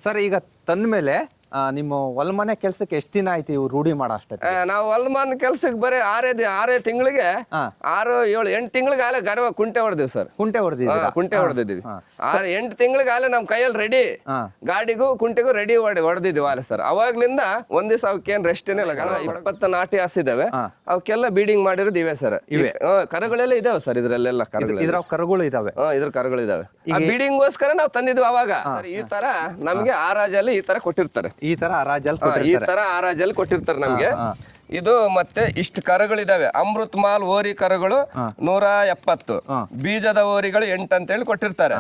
Sir ಈಗ ತಂದ್ಮೇಲೆ ನಿಮ್ಮ ಹೊಲ್ಮನೆ ಕೆಲ್ಸಕ್ಕೆ ಎಷ್ಟು ದಿನ ಆಯ್ತು ಇವು ರೂಢಿ ಮಾಡೋ ಅಷ್ಟೇ? ನಾವು ಹೊಲ್ಮನ್ ಕೆಲ್ಸಕ್ಕೆ ಬರೀ ಆರೇ ತಿಂಗಳಿಗೆ 6, 7, 8 ತಿಂಗಳಿಗೆ ಆಲೆ ಗಡವ ಕುಂಟೆ ಹೊಡೆದಿವಿ ಸರ್. ಕುಂಟೆ ಹೊಡೆದಿದ್ದೀರಾ? ಕುಂಟೆ ಹೊಡೆದಿದ್ದೀವಿ. 8 ತಿಂಗಳಿಗೆ ಆಲೆ ನಮ್ಮ ಕೈಯಲ್ಲಿ ರೆಡಿ, ಗಾಡಿಗೂ ಕುಂಟೆಗೂ ರೆಡಿ ಹೊಡೆದಿದ್ದೀವಿ ಆಲೆ ಸರ್. ಅವಾಗ್ಲಿಂದ ಒಂದ್ ದಿವಸ ಅವಕ್ಕೇನು ರೆಸ್ಟ್ ಏನಿಲ್ಲ. 20 ನಾಟಿ ಹಸಿದಾವೆ, ಅವಕ್ಕೆಲ್ಲ ಬೀಡಿಂಗ್ ಮಾಡಿರೋದು ಇವೆ ಸರ್. ಕರುಗಳೆಲ್ಲ ಇದಾವೆ ಸರ್, ಇದ್ರಲ್ಲೆಲ್ಲ ಇದ್ರ ಕರುಗಳು ಇದಾವೆ. ಇದ್ರ ಕರುಗಳು ಇದಾವೆ. ಬೀಡಿಂಗ್ಗೋಸ್ಕರ ನಾವು ತಂದಿದ್ವಿ ಅವಾಗ. ಈ ತರ ನಮ್ಗೆ ಆರಾಜಲ್ಲಿ ಈ ತರ ಕೊಟ್ಟಿರ್ತಾರೆ. ಈ ತರ ಹರಾಜಲ್ಲಿ ಕೊಟ್ಟಿರ್ತಾರೆ ನಮ್ಗೆ. ಇದು ಮತ್ತೆ ಇಷ್ಟು ಕರುಗಳಿದಾವೆ. ಅಮೃತ್ ಮಾಲ್ ಓರಿ ಕರುಗಳು 170, ಬೀಜದ ಓರಿಗಳು 8 ಅಂತ ಹೇಳಿ ಕೊಟ್ಟಿರ್ತಾರೆ.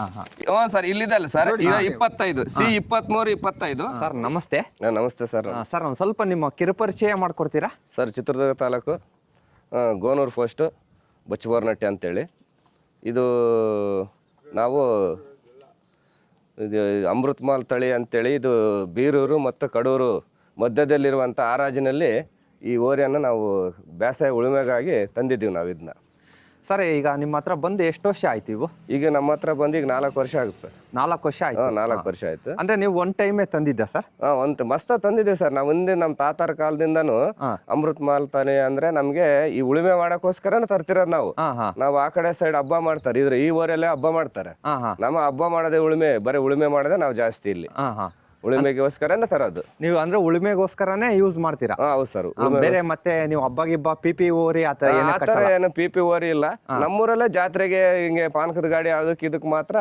ಸರ್ ಇಲ್ಲಿದೆ ಅಲ್ಲ ಸರ್, ಈಗ 25 C23 25. ಸರ್ ನಮಸ್ತೆ. ನಮಸ್ತೆ ಸರ್. ಸರ್ ಒಂದು ಸ್ವಲ್ಪ ನಿಮ್ಮ ಕಿರುಪರಿಚಯ ಮಾಡ್ಕೊಡ್ತೀರಾ ಸರ್? ಚಿತ್ರದುರ್ಗ ತಾಲೂಕು ಗೋನೂರು ಪೋಸ್ಟ್ ಬಚ್ಚಬೋರ್ನಟ್ಟಿ ಅಂತೇಳಿ. ಇದು ನಾವು ಇದು ಅಮೃತ್ ಮಾಲ್ ತಳಿ ಅಂತೇಳಿ, ಇದು ಬೀರೂರು ಮತ್ತು ಕಡೂರು ಮಧ್ಯದಲ್ಲಿರುವಂಥ ಆರಾಜಿನಲ್ಲಿ ಈ ಓರಿಯನ್ನು ನಾವು ಬೇಸಾಯ ಉಳುಮೆಗಾಗಿ ತಂದಿದ್ದೀವಿ ನಾವು ಇದನ್ನ. ಸರ್ ಈಗ ನಿಮ್ಮ ಹತ್ರ ಬಂದು ಎಷ್ಟು ವರ್ಷ ಆಯ್ತು ಇವು? ಈಗ ನಮ್ಮ ಹತ್ರ ಬಂದು ಈಗ 4 ವರ್ಷ ಆಗುತ್ತೆ ಸರ್. 4 ವರ್ಷ ಆಯ್ತು? 4 ವರ್ಷ ಆಯ್ತು. ಅಂದ್ರೆ ನೀವು ಒನ್ ಟೈಮೇ ತಂದಿದ್ದ ಸರ್? ಒಂದು ಮಸ್ತ ತಂದಿದ್ದೀವಿ ಸರ್. ನಾವು ಮುಂದೆ ನಮ್ಮ ತಾತರ ಕಾಲದಿಂದನೂ ಅಮೃತ್ ಮಾಲ್ ತಾನೆ ಅಂದ್ರೆ ನಮ್ಗೆ ಈ ಉಳುಮೆ ಮಾಡಕ್ಕೋಸ್ಕರ ತರ್ತಿರೋದು ನಾವು. ನಾವು ಆ ಕಡೆ ಸೈಡ್ ಹಬ್ಬ ಮಾಡ್ತಾರೆ, ಇದ್ರ ಈ ಊರಲ್ಲೇ ಹಬ್ಬ ಮಾಡ್ತಾರೆ. ನಮ್ಮ ಹಬ್ಬ ಮಾಡೋದೇ ಉಳುಮೆ, ಬರೀ ಉಳುಮೆ ಮಾಡೋದೇ ನಾವು ಜಾಸ್ತಿ ಇಲ್ಲಿ. ಉಳುಮೆಗೋಸ್ಕರನೇ ತರೋದು. ನೀವು ಅಂದ್ರೆ ಉಳುಮೆಗೋಸ್ಕರನೇ ಯೂಸ್ ಮಾಡ್ತೀರಾ? ಹೌದು ಸರ್. ಬೇರೆ ಮತ್ತೆ ನೀವು ಹಬ್ಬ ಗಿಬ್ಬ ಪಿಪಿ ಓರಿ ಆತರ ಏನು ಪಿಪಿ ಓರಿ ಇಲ್ಲ. ನಮ್ಮೂರಲ್ಲೇ ಜಾತ್ರೆಗೆ ಹಿಂಗೆ ಪಾನಕದ ಗಾಡಿ ಅದಕ್ಕೆ ಇದಕ್ ಮಾತ್ರ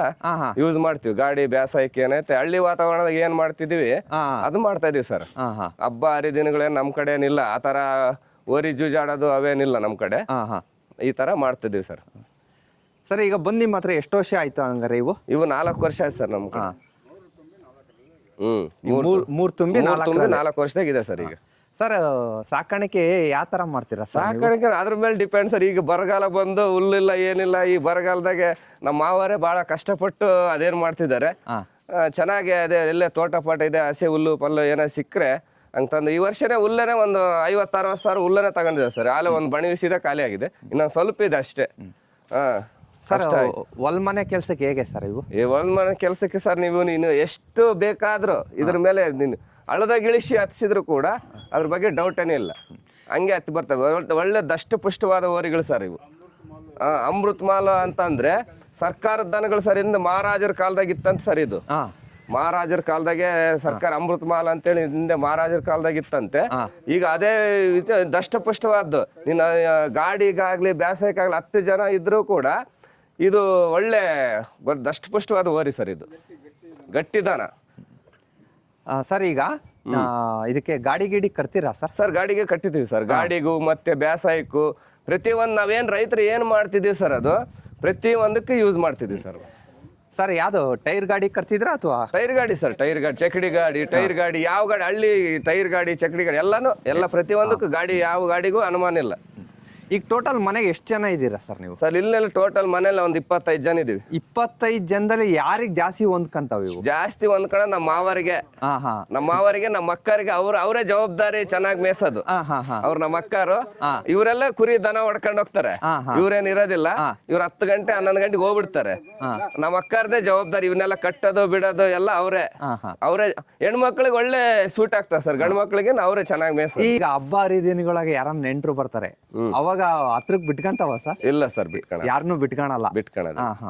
ಯೂಸ್ ಮಾಡ್ತೀವಿ. ಗಾಡಿ ಬೇಸಾಯಕ್ಕೆ ಏನೈತೆ ಹಳ್ಳಿ ವಾತಾವರಣದಾಗ ಏನ್ ಮಾಡ್ತಿದೀವಿ ಅದು ಮಾಡ್ತಾ ಇದೀವಿ ಸರ್. ಹಬ್ಬ ಹರಿದಿನಗಳೇನ್ ನಮ್ ಕಡೆ ಏನಿಲ್ಲ, ಆತರ ಓರಿ ಜೂಜಾಡೋದು ಅವೇನಿಲ್ಲ ನಮ್ ಕಡೆ. ಈ ತರ ಮಾಡ್ತಿದೀವಿ ಸರ್. ಸರ್ ಈಗ ಬಂದು ನಿಮ್ಮ ಹತ್ರ ಎಷ್ಟು ವರ್ಷ ಆಯ್ತು ಹಂಗಾರೆ ಇವು? 4 ವರ್ಷ ಆಯ್ತು ಸರ್ ನಮ್ಗೆ. 3 ತುಂಬಿ 4 ವರ್ಷದಾಗ ಇದೆ ಸರ್. ಈಗ ಸರ್ ಸಾಕಾಣಿಕೆ ಯಾವ ತರ ಮಾಡ್ತೀರಾ? ಸಾಕಾಣಿಕೆ ಅದ್ರ ಮೇಲೆ ಡಿಪೆಂಡ್ ಸರ್. ಈಗ ಬರಗಾಲ ಬಂದು ಹುಲ್ಲಿಲ್ಲ ಏನಿಲ್ಲ, ಈ ಬರಗಾಲದಾಗೆ ನಮ್ಮ ಮಾವರೇ ಬಹಳ ಕಷ್ಟಪಟ್ಟು ಅದೇನ್ ಮಾಡ್ತಿದ್ದಾರೆ. ಚೆನ್ನಾಗಿ ಅದೇ ಎಲ್ಲೇ ತೋಟ ಪಾಟ ಇದೆ, ಹಸಿ ಹುಲ್ಲು ಪಲ್ಲು ಏನೋ ಸಿಕ್ಕರೆ ಹಂಗಂದು ಈ ವರ್ಷನೇ ಹುಲ್ಲೇನೆ ಒಂದು 50-60 ಸಾವಿರ ಹುಲ್ಲನೇ ತಗೊಂಡಿದೆ ಸರ್. ಆಲೆ ಒಂದು ಬಣಿ ವಿಸಿದ ಖಾಲಿ ಆಗಿದೆ, ಇನ್ನೊಂದು ಸ್ವಲ್ಪ ಇದೆ ಅಷ್ಟೇ. ಸರ್ ಹೊಲ್ಮನೆ ಕೆಲ್ಸಕ್ಕೆ ಹೇಗೆ ಸರ್ ಇವು? ಈ ಹೊಲ್ಮನೆ ಕೆಲ್ಸಕ್ಕೆ ಸರ್ ನೀನು ಎಷ್ಟು ಬೇಕಾದ್ರೂ ಇದ್ರ ಮೇಲೆ ನೀನು ಹಳದಾಗ ಇಳಿಸಿ ಹತ್ತಿಸಿದ್ರು ಕೂಡ ಅದ್ರ ಬಗ್ಗೆ ಡೌಟ್ ಏನೇ ಇಲ್ಲ, ಹಂಗೆ ಹತ್ತಿ ಬರ್ತವೆ. ಒಳ್ಳೆ ದಷ್ಟಪುಷ್ಟವಾದ ಓರಿಗಳು ಸರ್ ಇವು. ಅಮೃತ್ ಮಾಲ ಅಂತಂದ್ರೆ ಸರ್ಕಾರದ ದನಗಳು ಸರ್. ಇಂದ ಮಹಾರಾಜರ ಕಾಲದಾಗ ಇತ್ತಂತ ಸರ್ ಇದು. ಮಹಾರಾಜರ ಕಾಲದಾಗೆ ಸರ್ಕಾರ ಅಮೃತ್ ಮಾಲ್ ಅಂತೇಳಿ ಹಿಂದೆ ಮಹಾರಾಜರ ಕಾಲದಾಗ ಇತ್ತಂತೆ. ಈಗ ಅದೇ ದಷ್ಟಪುಷ್ಟವಾದ್ದು. ನಿನ್ನ ಗಾಡಿಗಾಗ್ಲಿ ಬೇಸಾಯಕ್ಕಾಗ್ಲಿ 10 ಜನ ಇದ್ರೂ ಕೂಡ ಇದು ಒಳ್ಳೆ ದಷ್ಟಪುಷ್ಟವಾದ ಓರಿ ಸರ್. ಇದು ಗಟ್ಟಿದಾನ ಸರ್. ಈಗ ಇದಕ್ಕೆ ಗಾಡಿ ಗಿಡಿ ಕಟ್ತೀರಾ ಸರ್? ಸರ್ ಗಾಡಿಗೆ ಕಟ್ಟಿದ್ದೀವಿ ಸರ್. ಗಾಡಿಗೂ ಮತ್ತೆ ಬೇಸಾಯಕ್ಕೂ ಪ್ರತಿಯೊಂದು ನಾವೇನು ರೈತರು ಏನು ಮಾಡ್ತಿದ್ದೀವಿ ಸರ್, ಅದು ಪ್ರತಿಯೊಂದಕ್ಕೆ ಯೂಸ್ ಮಾಡ್ತಿದ್ದೀವಿ ಸರ್. ಸರ್ ಯಾವುದು ಟೈರ್ ಗಾಡಿ ಕಟ್ತಿದ್ರಾ ಅಥವಾ? ಟೈರ್ ಗಾಡಿ ಸರ್. ಟೈರ್ ಗಾಡಿ, ಚಕಡಿ ಗಾಡಿ, ಟೈರ್ ಗಾಡಿ, ಯಾವ ಗಾಡಿ ಹಳ್ಳಿ ಟೈರ್ ಗಾಡಿ, ಚಕಡಿ ಗಾಡಿ ಎಲ್ಲ ಪ್ರತಿಯೊಂದಕ್ಕೂ ಗಾಡಿ, ಯಾವ ಗಾಡಿಗೂ ಅನುಮಾನ ಇಲ್ಲ. ಈಗ ಟೋಟಲ್ ಮನೆಗೆ ಎಷ್ಟು ಜನ ಇದ್ದೀರಾ ಸರ್ ನೀವು? ಸರ್ ಇಲ್ಲೆಲ್ಲ ಟೋಟಲ್ ಮನೇಲಿ ಒಂದು 25 ಜನ ಇದೀವಿ. 25 ಜನದಲ್ಲಿ ಯಾರಿಗೆ ಜಾಸ್ತಿ ಹೊಂದ್ಕಂತಾವ ಇವು? ಜಾಸ್ತಿ ಹೊಂದ್ಕಣ ನಮ್ಮ ಮಾವರಿಗೆ, ನಮ್ಮ ಅಕ್ಕರಿಗೆ. ಅವರೇ ಜವಾಬ್ದಾರಿ ಚೆನ್ನಾಗಿ ಮೇಸೋದು. ಅವ್ರು ನಮ್ಮ ಅಕ್ಕರು ಇವರೆಲ್ಲ ಕುರಿ ದನ ಹೊಡ್ಕೊಂಡು ಹೋಗ್ತಾರೆ. ಇವ್ರೇನ್ ಇರೋದಿಲ್ಲ. ಇವ್ರು 10 ಗಂಟೆ 11 ಗಂಟೆಗೆ ಹೋಗ್ಬಿಡ್ತಾರೆ. ನಮ್ಮ ಅಕ್ಕರದೇ ಜವಾಬ್ದಾರಿ. ಇವನ್ನೆಲ್ಲ ಕಟ್ಟೋದು ಬಿಡೋದು ಎಲ್ಲ ಅವರೇ. ಹೆಣ್ಮಕ್ಳಿಗೆ ಒಳ್ಳೆ ಸೂಟ್ ಆಗ್ತಾರೆ ಸರ್. ಗಂಡು ಮಕ್ಳಿಗೆ ಅವರೇ ಚೆನ್ನಾಗಿ ಮೇಸ. ಈಗ ಹಬ್ಬ ಹರಿದಿನಗಳಾಗ ಯಾರನ್ನ ನೆಂಟರು ಬರ್ತಾರೆ, ಅವಾಗ ಹತ್ರಕ್ ಬಿಟ್ಕಂತಾವ ಸರ್? ಇಲ್ಲ ಸರ್, ಬಿಟ್ಕೊಳ ಯಾರನ್ನು ಬಿಟ್ಕೊಳಲ್ಲ.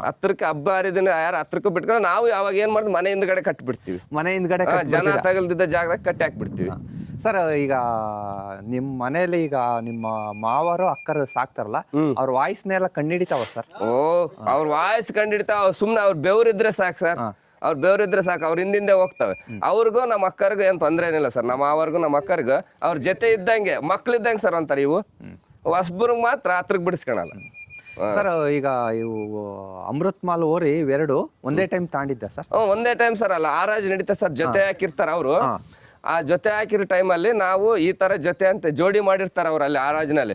ಹತ್ರಕ್ಕೆ ಹಬ್ಬ ಹರಿದಿನ ಯಾರು ಹತ್ರಕ್ಕೂ ಬಿಟ್ಕೊಂಡು ನಾವು ಯಾವಾಗ ಏನ್ ಮಾಡ್ತೀವಿ, ಮನೆ ಹಿಂದ್ಗಡೆ ಕಟ್ಬಿಡ್ತೀವಿ. ಮನೆ ಹಿಂದ್ಗಡೆ ಜನ ತಗಲ್ದಿದ್ದ ಜಾಗದಾಗ ಕಟ್ಟಿ ಹಾಕ್ಬಿಡ್ತೀವಿ. ಸರ್ ಈಗ ನಿಮ್ ಮನೇಲಿ ಈಗ ನಿಮ್ಮ ಮಾವರು ಅಕ್ಕರು ಸಾಕ್ತಾರಲ್ಲ, ಅವ್ರ ವಾಯ್ಸ್ನೆಲ್ಲ ಕಂಡಿಡಿತಾವ ಸರ್? ಅವ್ರ ವಾಯ್ಸ್ ಕಂಡಿಡಿತಾವ. ಸುಮ್ನೆ ಅವ್ರ ಬೆವ್ರಿದ್ರೆ ಸಾಕು ಸರ್. ಅವ್ರ ಬೆವ್ರಿದ್ರೆ ಸಾಕು, ಅವ್ರ ಹಿಂದಿಂದೆ ಹೋಗ್ತವೆ. ಅವ್ರಿಗೂ ನಮ್ಮ ಅಕ್ಕರಿಗೂ ಏನ್ ತೊಂದ್ರೆ ಏನಿಲ್ಲ ಸರ್. ನಮ್ಮ ಮಾವರ್ಗು ನಮ್ಮ ಅಕ್ಕರಿಗೂ ಅವ್ರ ಜೊತೆ ಇದ್ದಂಗೆ, ಮಕ್ಳಿದ್ದಂಗೆ ಸರ್ ಅಂತಾರೆ. ಇವು ಹೊಸಬ್ರಿಗೆ ಮಾತ್ರ ಹತ್ರಕ್ಕೆ ಬಿಡಿಸ್ಕೊಳಲ್ಲ ಸರ್. ಈಗ ಇವು ಅಮೃತ್ ಮಾಲ್ ಓರಿ ಇವೆರಡು ಒಂದೇ ಟೈಮ್ ತಾಂಡಿದ್ದ ಸರ್? ಒಂದೇ ಟೈಮ್ ಸರ್. ಅಲ್ಲ, ಆರಾಜ್ ನಡೀತಾ ಸರ್. ಜೊತೆ ಹಾಕಿರ್ತಾರ ಅವರು. ಆ ಜೊತೆ ಹಾಕಿರೋ ಟೈಮಲ್ಲಿ ನಾವು ಈ ತರ ಜೊತೆ ಅಂತ ಜೋಡಿ ಮಾಡಿರ್ತಾರ ಅವ್ರು ಅಲ್ಲಿ ಆರಾಜ್ನಲ್ಲಿ.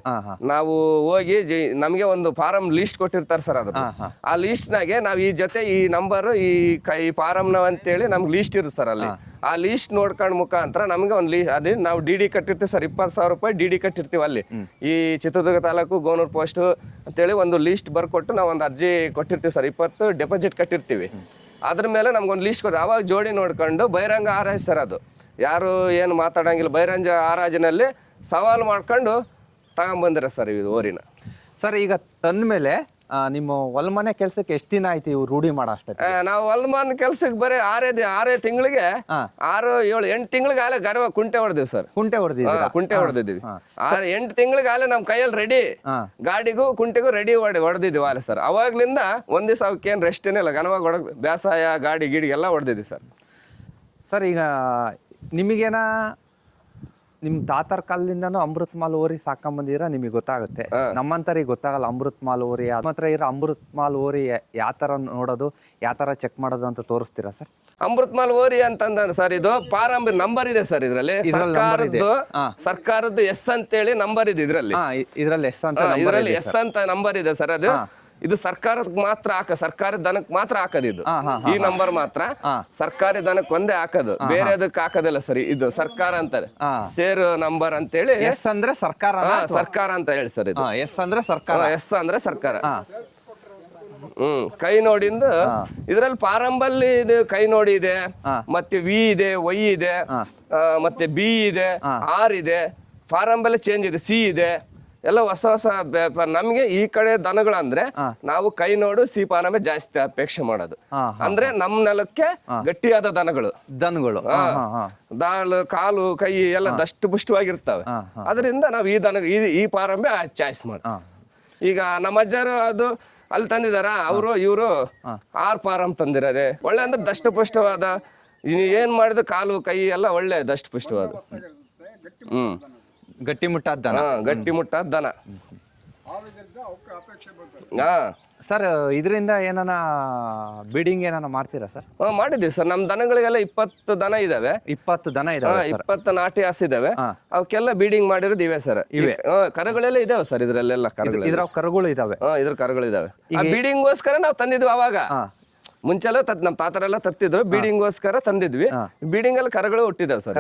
ನಾವು ಹೋಗಿ ನಮ್ಗೆ ಒಂದು ಫಾರಂ ಲೀಸ್ಟ್ ಕೊಟ್ಟಿರ್ತಾರೆ ಸರ್. ಅದ್ರ ಆ ಲೀಸ್ಟ್ ನಾಗೆ ನಾವ್ ಈ ಜೊತೆ ಈ ನಂಬರ್ ಈ ಫಾರಂ ನಾವ್ ಅಂತೇಳಿ ನಮ್ಗೆ ಲೀಸ್ಟ್ ಇರುತ್ತೆ ಸರ್. ಅಲ್ಲಿ ಆ ಲೀಸ್ಟ್ ನೋಡ್ಕೊಂಡ್ ಮುಖಾಂತರ ನಮ್ಗೆ ಒಂದು ಅದೇ ನಾವು ಡಿ ಕಟ್ಟಿರ್ತೀವಿ ಸರ್. 20,000 ರೂಪಾಯಿ ಡಿ ಕಟ್ಟಿರ್ತೀವಿ ಅಲ್ಲಿ. ಈ ಚಿತ್ರದುರ್ಗ ತಾಲೂಕು ಗೋನೂರು ಪೋಸ್ಟ್ ಅಂತೇಳಿ ಒಂದು ಲೀಸ್ಟ್ ಬರ್ಕೊಟ್ಟು ನಾವು ಒಂದು ಅರ್ಜಿ ಕೊಟ್ಟಿರ್ತೀವಿ ಸರ್. 20 ಡೆಪಾಸಿಟ್ ಕಟ್ಟಿರ್ತೀವಿ. ಅದ್ರ ಮೇಲೆ ನಮ್ಗೊಂದು ಲೀಸ್ಟ್ ಕೊಡ್ತಾರೆ. ಅವಾಗ ಜೋಡಿ ನೋಡ್ಕೊಂಡು ಬಹಿರಂಗ ಆರಾಜ್ ಸರ್, ಅದು ಯಾರು ಏನು ಮಾತಾಡಂಗಿಲ್ಲ, ಬಹಿರಂಗ ಆರಾಜಿನಲ್ಲಿ ಸವಾಲು ಮಾಡ್ಕೊಂಡು ತಗೊಂಬಂದಿರ ಸರ್ ಇದು ಓರಿನ. ಸರ್ ಈಗ ತಂದ ಮೇಲೆ ನಿಮ್ಮ ಹೊಲ್ಮನೆ ಕೆಲ್ಸಕ್ಕೆ ಎಷ್ಟು ದಿನ ಆಯ್ತು ಇವು ರೂಢಿ ಮಾಡೋ ಅಷ್ಟೇ? ನಾವು ಹೊಲ್ಮನ್ ಕೆಲ್ಸಕ್ಕೆ ಬರೀ 6 ತಿಂಗಳಿಗೆ 6, 7, 8 ತಿಂಗಳಿಗೆ ಆಲೆ ಗರ್ವ ಕುಂಟೆ ಹೊಡೆದಿವಿ ಸರ್. ಕುಂಟೆ ಹೊಡೆದಿದ್ದೀರಾ? ಕುಂಟೆ ಹೊಡೆದಿದ್ದೀವಿ. 8 ತಿಂಗಳಿಗೆ ಆಲೆ ನಮ್ಮ ಕೈಯಲ್ಲಿ ರೆಡಿ, ಗಾಡಿಗೂ ಕುಂಟೆಗೂ ರೆಡಿ ಹೊಡೆದಿದ್ದೀವಿ ಆಲೆ ಸರ್. ಅವಾಗ್ಲಿಂದ ಒಂದ್ ದಿವಸ ಅವಕ್ಕೇನು ರೆಸ್ಟ್ ಏನಿಲ್ಲ, ಘನವಾಗಿ ಹೊಡೆದ್ ಬೇಸಾಯ ಗಾಡಿ ಎಲ್ಲ ಹೊಡೆದಿದ್ದೀವಿ ಸರ್. ಸರ್ ಈಗ ನಿಮಗೇನ ನಿಮ್ಮ ತಾತರ ಕಾಲದಿಂದನೂ ಅಮೃತ್ ಮಾಲ್ ಓರಿ ಸಾಕೊಂಬಂದಿರ, ನಿಮಗೆ ಗೊತ್ತಾಗುತ್ತೆ. ನಮ್ಮಂತರಿಗೆ ಗೊತ್ತಾಗಲ್ಲ ಅಮೃತ್ ಮಾಲ್ ಓರಿ. ಮಾತ್ರ ಇರೋ ಅಮೃತ್ ಮಾಲ್ ಓರಿ ಯಾವ ಥರ ನೋಡೋದು, ಯಾವ ಥರ ಚೆಕ್ ಮಾಡೋದು ಅಂತ ತೋರಿಸ್ತೀರಾ ಸರ್? ಅಮೃತ್ ಮಾಲ್ ಓರಿ ಅಂತಂದ ಸರ್, ಇದು ಪಾರಂಬ ನಂಬರ್ ಇದೆ ಸರ್ ಇದರಲ್ಲಿ. ಸರ್ಕಾರದ್ದು ಎಸ್ ಅಂತೇಳಿ ನಂಬರ್ ಇದೆ ಇದರಲ್ಲಿ. ಇದರಲ್ಲಿ ಎಸ್ ಅಂತ ನಂಬರ್ ಇದೆ ಸರ್. ಅದು ಇದು ಸರ್ಕಾರಕ್ಕೆ ಮಾತ್ರ ಸರ್ಕಾರಿ ದನಕ್ಕೆ ಮಾತ್ರ ಹಾಕೋದು ಇದು. ಈ ನಂಬರ್ ಮಾತ್ರ ಸರ್ಕಾರಿ ದನಕ್ಕೆ ಒಂದೇ ಹಾಕೋದು, ಬೇರೆ ಅದಕ್ಕೆ ಹಾಕೋದಿಲ್ಲ ಸರಿ. ಇದು ಸರ್ಕಾರ ಅಂತಾರೆ, ಸೇರು ನಂಬರ್ ಅಂತೇಳಿ. ಎಸ್ ಅಂದ್ರೆ ಸರ್ಕಾರ, ಸರ್ಕಾರ ಅಂತ ಹೇಳಿ ಸರ್ ಇದು. ಎಸ್ ಅಂದ್ರೆ ಸರ್ಕಾರ, ಎಸ್ ಅಂದ್ರೆ ಸರ್ಕಾರ. ಕೈ ನೋಡಿಂದ ಇದ್ರಲ್ಲಿ ಪಾರಂಬಲ್ಲಿ ಇದು ಕೈ ನೋಡಿ ಇದೆ, ಮತ್ತೆ ವಿ ಇದೆ, ವೈ ಇದೆ, ಮತ್ತೆ ಬಿ ಇದೆ, ಆರ್ ಇದೆ. ಪಾರಂಬಲ್ಲಿ ಚೇಂಜ್ ಇದೆ, ಸಿ ಇದೆ, ಎಲ್ಲ ಹೊಸ ಹೊಸ. ನಮ್ಗೆ ಈ ಕಡೆ ದನಗಳಂದ್ರೆ ನಾವು ಕೈ ನೋಡು ಸಿ ಪಾರಮೆ ಜಾಸ್ತಿ ಅಪೇಕ್ಷೆ ಮಾಡೋದು. ಅಂದ್ರೆ ನಮ್ ನೆಲಕ್ಕೆ ಗಟ್ಟಿಯಾದ ದನಗಳು ದಾಳು ಕಾಲು ಕೈ ಎಲ್ಲ ದಷ್ಟು ಪುಷ್ಟವಾಗಿರ್ತವೆ. ಅದರಿಂದ ನಾವು ಈ ಪಾರಂಬೆ ಚಾಯ್ಸ್ ಮಾಡಿ. ಈಗ ನಮ್ಮ ಅಜ್ಜರು ಅದು ಅಲ್ಲಿ ತಂದಿದಾರ, ಇವರು 6 ಪಾರಂ ತಂದಿರೋದೆ ಒಳ್ಳೆ. ಅಂದ್ರೆ ದಷ್ಟು ಪುಷ್ಟವಾದ, ಏನ್ ಮಾಡಿದ ಕಾಲು ಕೈ ಎಲ್ಲ ಒಳ್ಳೆ ದಷ್ಟು ಪುಷ್ಟವಾದ. ಗಟ್ಟಿಮುಟ್ಟಾದ ದನ. ಗಟ್ಟಿಮುಟ್ಟಾದ ದನ. ಸರ್ ಇದರಿಂದ ಏನಾನ ಬೀಡಿಂಗ್ ಏನಾನ ಮಾಡ್ತೀರಾ ಸರ್? ಮಾಡಿದ್ದೀವಿ ಸರ್. ನಮ್ಮ ದನಗಳಿಗೆಲ್ಲ 20 ದನ ಇದಾವೆ. 20 ದನ ಇದಾವೆ, 20 ನಾಟಿ ಹಸು ಇದಾವೆ. ಅವಕ್ಕೆಲ್ಲ ಬೀಡಿಂಗ್ ಮಾಡಿರೋದು ಇವೆ ಸರ್. ಇವೆ ಕರುಗಳೆಲ್ಲ ಇದಾವೆ ಸರ್ ಇದರಲ್ಲೆಲ್ಲ. ಇದ್ರ ಕರುಗಳು ಇದಾವೆ, ಇದ್ರ ಕರುಗಳು ಇದಾವೆ. ಬೀಡಿಂಗ್ಗೋಸ್ಕರ ನಾವು ತಂದಿದ್ವಿ ಅವಾಗ. ಮುಂಚೆಲ್ಲ ನಮ್ಮ ತಾತರೆಲ್ಲ ತತ್ತಿದ್ರು, ಬೀಡಿಂಗ್ಗೋಸ್ಕರ ತಂದಿದ್ವಿ. ಬೀಡಿಂಗ್ ಅಲ್ಲಿ ಕರುಗಳು ಹುಟ್ಟಿದಾವೆ ಸರ್.